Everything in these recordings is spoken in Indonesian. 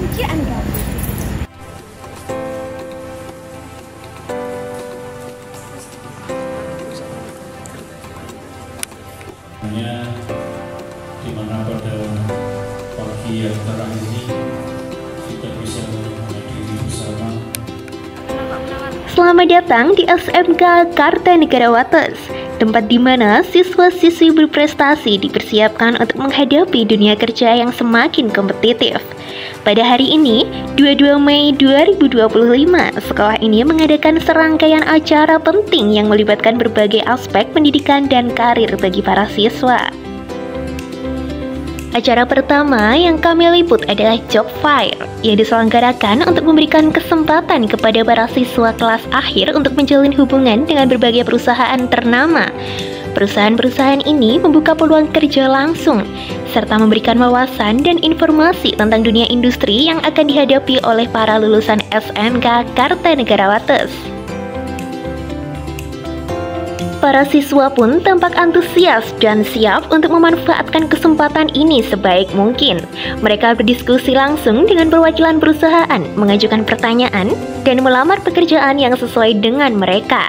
kerjaan kamu. Di mana pada pagi yang terang ini kita bisa menghadiri bersama. Selamat datang di SMK Kartanegara Wates, tempat di mana siswa-siswi berprestasi dipersiapkan untuk menghadapi dunia kerja yang semakin kompetitif. Pada hari ini, 22 Mei 2025, sekolah ini mengadakan serangkaian acara penting yang melibatkan berbagai aspek pendidikan dan karir bagi para siswa. Acara pertama yang kami liput adalah Job Fair yang diselenggarakan untuk memberikan kesempatan kepada para siswa kelas akhir untuk menjalin hubungan dengan berbagai perusahaan ternama. Perusahaan-perusahaan ini membuka peluang kerja langsung, serta memberikan wawasan dan informasi tentang dunia industri yang akan dihadapi oleh para lulusan SMK Kartanegara Wates. Para siswa pun tampak antusias dan siap untuk memanfaatkan kesempatan ini sebaik mungkin. Mereka berdiskusi langsung dengan perwakilan perusahaan, mengajukan pertanyaan, dan melamar pekerjaan yang sesuai dengan mereka.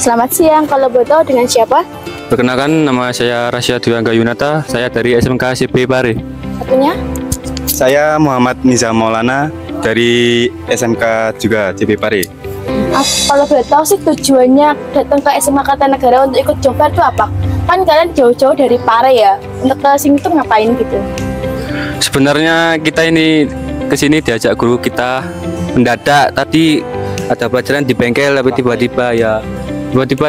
Selamat siang, kalau boleh tahu dengan siapa? Perkenalkan, nama saya Rasya Dwiangga Yunata, saya dari SMK CP Pare. Satunya? Saya Muhammad Nizam Maulana dari SMK juga CP Pare. Kalau boleh tahu sih tujuannya datang ke SMK Kartanegara untuk ikut job fair itu apa? Kan kalian jauh-jauh dari Pare ya, untuk ke sini tuh ngapain gitu? Sebenarnya kita ini kesini diajak guru kita mendadak, tadi ada pelajaran di bengkel tapi tiba-tiba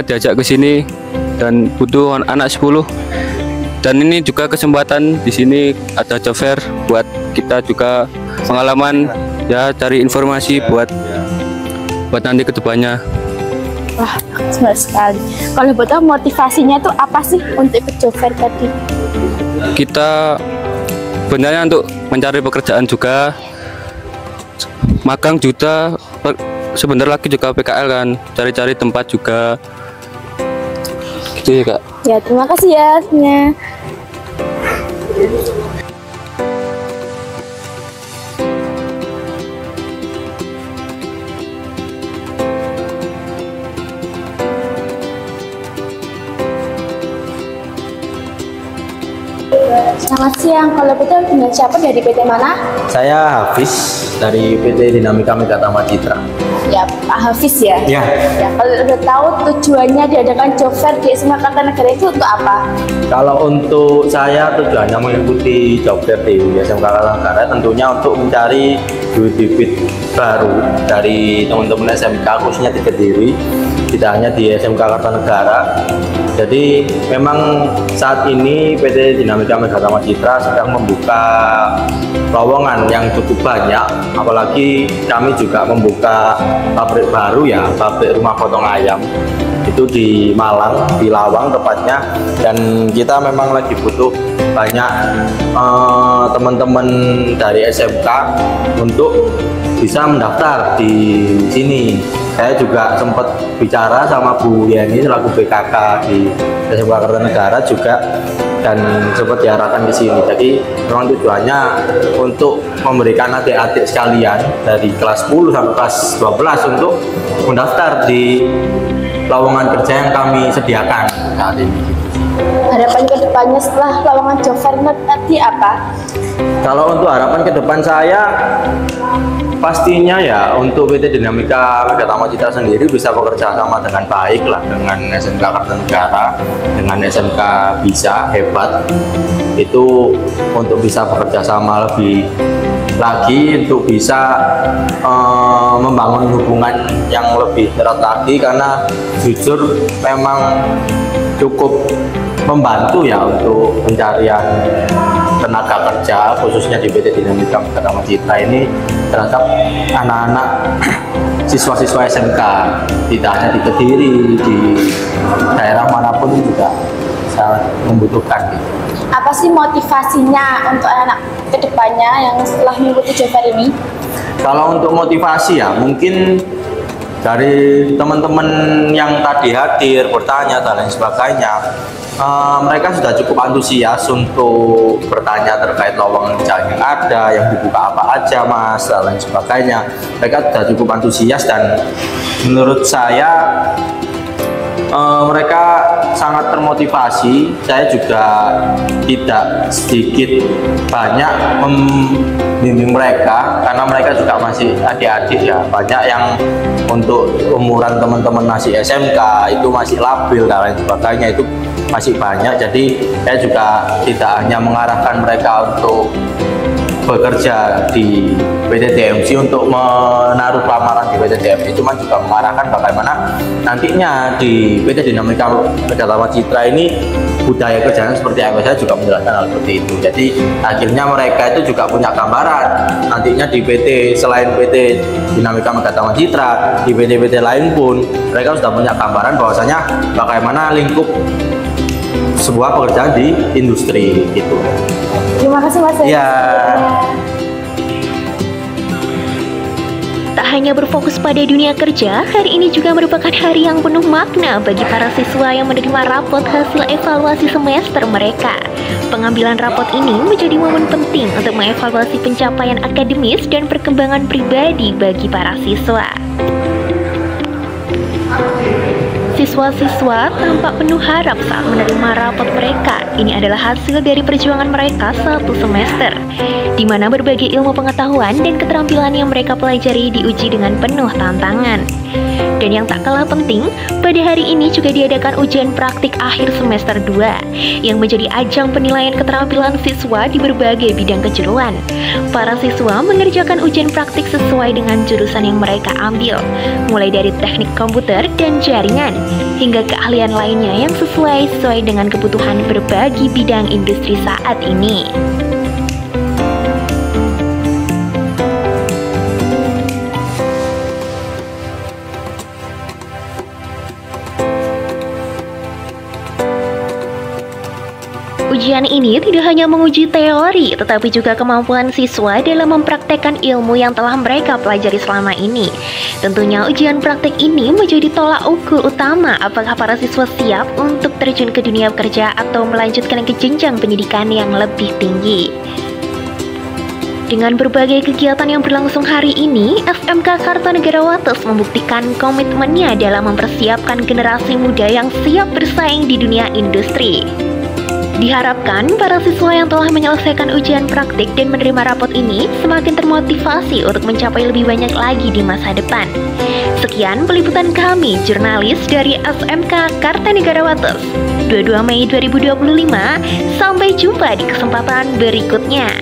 diajak ke sini dan butuh anak 10. Dan ini juga kesempatan di sini ada job fair buat kita juga pengalaman ya, cari informasi buat nanti kedepannya. Wah, senang sekali. Kalau betul motivasinya itu apa sih untuk ikut job fair tadi? Kita sebenarnya untuk mencari pekerjaan juga, magang juga, sebentar lagi juga PKL kan, cari-cari tempat juga gitu ya Kak. Ya, terima kasih ya. Selamat siang, kalau betul dengan siapa, dari PT mana? Saya Hafiz dari PT Dinamika Megatama Citra. Ya, Pak Hafiz ya? Ya. Ya, kalau udah tahu tujuannya diadakan job fair di SMK Kartanegara itu untuk apa? Kalau untuk saya tujuannya mengikuti job fair di SMK Kartanegara tentunya untuk mencari bibit-bibit baru dari teman-teman SMK khususnya di Kediri, tidak hanya di SMK Kartanegara. Jadi memang saat ini PT Dinamika Megatama Citra sedang membuka lowongan yang cukup banyak, apalagi kami juga membuka pabrik baru ya, pabrik rumah potong ayam itu di Malang, di Lawang tepatnya, dan kita memang lagi butuh banyak teman-teman dari SMK untuk bisa mendaftar di sini. Saya juga sempat bicara sama Bu Yeni selaku BKK di SMK Kartanegara juga, dan sempat diarahkan ke sini. Jadi memang tujuannya untuk memberikan adik-adik sekalian dari kelas 10 sampai kelas 12 untuk mendaftar di lowongan kerja yang kami sediakan saat ini. Harapan ke depannya setelah lowongan job fair tadi apa? Kalau untuk harapan ke depan saya, pastinya ya untuk PT Dinamika Megatama Citra sendiri bisa bekerja sama dengan baik lah dengan SMK Kartanegara, dengan SMK Bisa Hebat, itu untuk bisa bekerja sama lebih lagi, untuk bisa membangun hubungan yang lebih erat lagi, karena jujur memang cukup membantu ya untuk pencarian tenaga kerja khususnya di PT Dinamika Megatama Citra ini terhadap anak-anak siswa-siswa SMK, tidak hanya di Kediri, di daerah manapun juga sangat membutuhkan gitu. Apa sih motivasinya untuk anak kedepannya yang setelah mengikuti job fair ini? Kalau untuk motivasi ya mungkin dari teman-teman yang tadi hadir bertanya dan lain sebagainya, mereka sudah cukup antusias untuk bertanya terkait lowongan kerja yang ada, yang dibuka apa aja mas, dan lain sebagainya. Mereka sudah cukup antusias dan menurut saya mereka sangat termotivasi. Saya juga tidak sedikit banyak membimbing mereka karena mereka juga masih adik-adik ya. Banyak yang untuk umuran teman-teman masih SMK itu masih labil dan lain sebagainya, itu masih banyak. Jadi saya juga tidak hanya mengarahkan mereka untuk bekerja di PT TMC untuk menaruh lamaran di PT TMC, cuma juga mengarahkan bagaimana nantinya di PT Dinamika Megatama Citra ini budaya kerjanya seperti apa. Saya juga menjelaskan hal seperti itu. Jadi akhirnya mereka itu juga punya gambaran nantinya di PT, selain PT Dinamika Megatama Citra, di PT-PT lain pun mereka sudah punya gambaran bahwasanya bagaimana lingkup sebuah pekerjaan di industri gitu. Terima kasih Mas. Iya. Tak hanya berfokus pada dunia kerja, hari ini juga merupakan hari yang penuh makna bagi para siswa yang menerima rapot hasil evaluasi semester mereka. Pengambilan rapot ini menjadi momen penting untuk mengevaluasi pencapaian akademis dan perkembangan pribadi bagi para siswa. Siswa-siswa tampak penuh harap saat menerima rapot mereka. Ini adalah hasil dari perjuangan mereka satu semester, di mana berbagai ilmu pengetahuan dan keterampilan yang mereka pelajari diuji dengan penuh tantangan. Dan yang tak kalah penting, pada hari ini juga diadakan ujian praktik akhir semester 2 yang menjadi ajang penilaian keterampilan siswa di berbagai bidang kejuruan. Para siswa mengerjakan ujian praktik sesuai dengan jurusan yang mereka ambil, mulai dari teknik komputer dan jaringan, hingga keahlian lainnya yang sesuai dengan kebutuhan berbagai bidang industri saat ini. Ujian ini tidak hanya menguji teori, tetapi juga kemampuan siswa dalam mempraktekkan ilmu yang telah mereka pelajari selama ini. Tentunya ujian praktek ini menjadi tolak ukur utama apakah para siswa siap untuk terjun ke dunia kerja atau melanjutkan ke jenjang pendidikan yang lebih tinggi. Dengan berbagai kegiatan yang berlangsung hari ini, SMK Kartanegara Wates membuktikan komitmennya dalam mempersiapkan generasi muda yang siap bersaing di dunia industri. Diharapkan para siswa yang telah menyelesaikan ujian praktik dan menerima rapot ini semakin termotivasi untuk mencapai lebih banyak lagi di masa depan. Sekian peliputan kami, jurnalis dari SMK Kartanegara Wates, 22 Mei 2025. Sampai jumpa di kesempatan berikutnya.